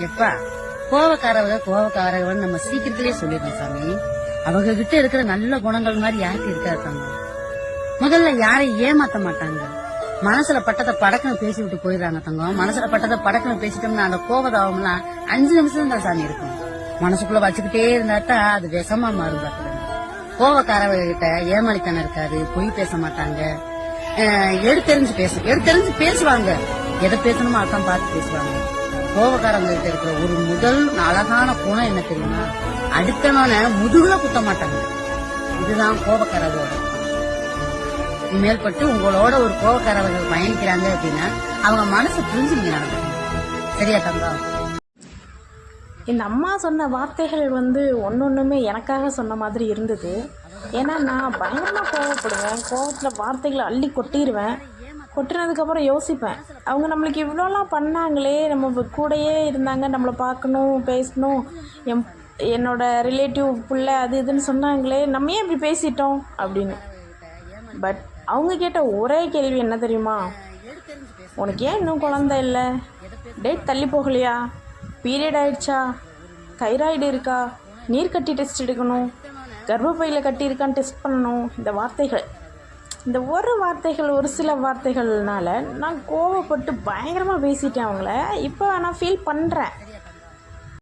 எப்பா கோவக்காரவங்க நம்ம சீக்கிரத்திலேயே சொல்லிடுறோம் சாமி. அவங்க கிட்ட இருக்கிற நல்ல குணங்கள் மாதிரி யாருக்கு இருக்காது. முதல்ல யாரையும் ஏமாத்த மாட்டாங்க. மனசுல பட்டதை படக்குன்னு பேசி விட்டு போயிடுறாங்க தங்கம். மனசுல பட்டதை படக்குன்னு பேசிட்டோம்னா அந்த கோபதாபம் எல்லாம் 5 நிமிஷம் தான் சாமி இருக்கும். மனசுக்குள்ள வச்சுக்கிட்டே இருந்தாதான் அது விஷமா மாறும். கோவக்காரவங்க கிட்ட ஏமாளித்தனம் இருக்காது, பொய் பேச மாட்டாங்க, எடுத்தெறிஞ்சு பேசுவாங்க. எதை பேசணுமோ அதான் பார்த்து பேசுவாங்க. கோவக்காரங்க கிட்ட இருக்கிற ஒரு முதல் அழகான குணம் என்ன தெரியுமா? அடுத்தவன முதுகுல குத்த மாட்டாங்க. இதுதான் கோபக்காரவோட. மேல்பட்டு உங்களோட ஒரு கோபக்காரவர்கள் பயணிக்கிறாங்க அப்படின்னா அவங்க மனசு புரிஞ்சுங்க நடக்கும். சரியா தங்கம்? இந்த அம்மா சொன்ன வார்த்தைகள் ஒன்னொன்றுமே எனக்காக சொன்ன மாதிரி இருந்தது. ஏன்னா நான் பயங்கரமாக கோவப்படுவேன். கோவத்தில் வார்த்தைகளை அள்ளி கொட்டிடுவேன். கொட்டினதுக்கப்புறம் யோசிப்பேன், அவங்க நம்மளுக்கு இவ்வளோலாம் பண்ணாங்களே, நம்ம கூடயே இருந்தாங்க, நம்மளை பார்க்கணும், பேசணும், என்னோட ரிலேட்டிவ் பிள்ளை அது இதுன்னு சொன்னாங்களே, நம்ம ஏன் இப்படி பேசிட்டோம் அப்படின்னு. பட் அவங்க கேட்ட ஒரே கேள்வி என்ன தெரியுமா? உனக்கு ஏன் இன்னும் குழந்தை இல்லை? டேட் தள்ளி போகலையா? பீரியட் ஆயிடுச்சா? தைராய்டு இருக்கா? நீர்க்கட்டி டெஸ்ட் எடுக்கணும், கர்ப்பப்பையில் கட்டி இருக்கான்னு டெஸ்ட் பண்ணணும். இந்த ஒரு சில வார்த்தைகள்னால நான் கோவப்பட்டு பயங்கரமாக பேசிட்டேன் அவங்கள. இப்போ நான் ஃபீல் பண்ணுறேன்.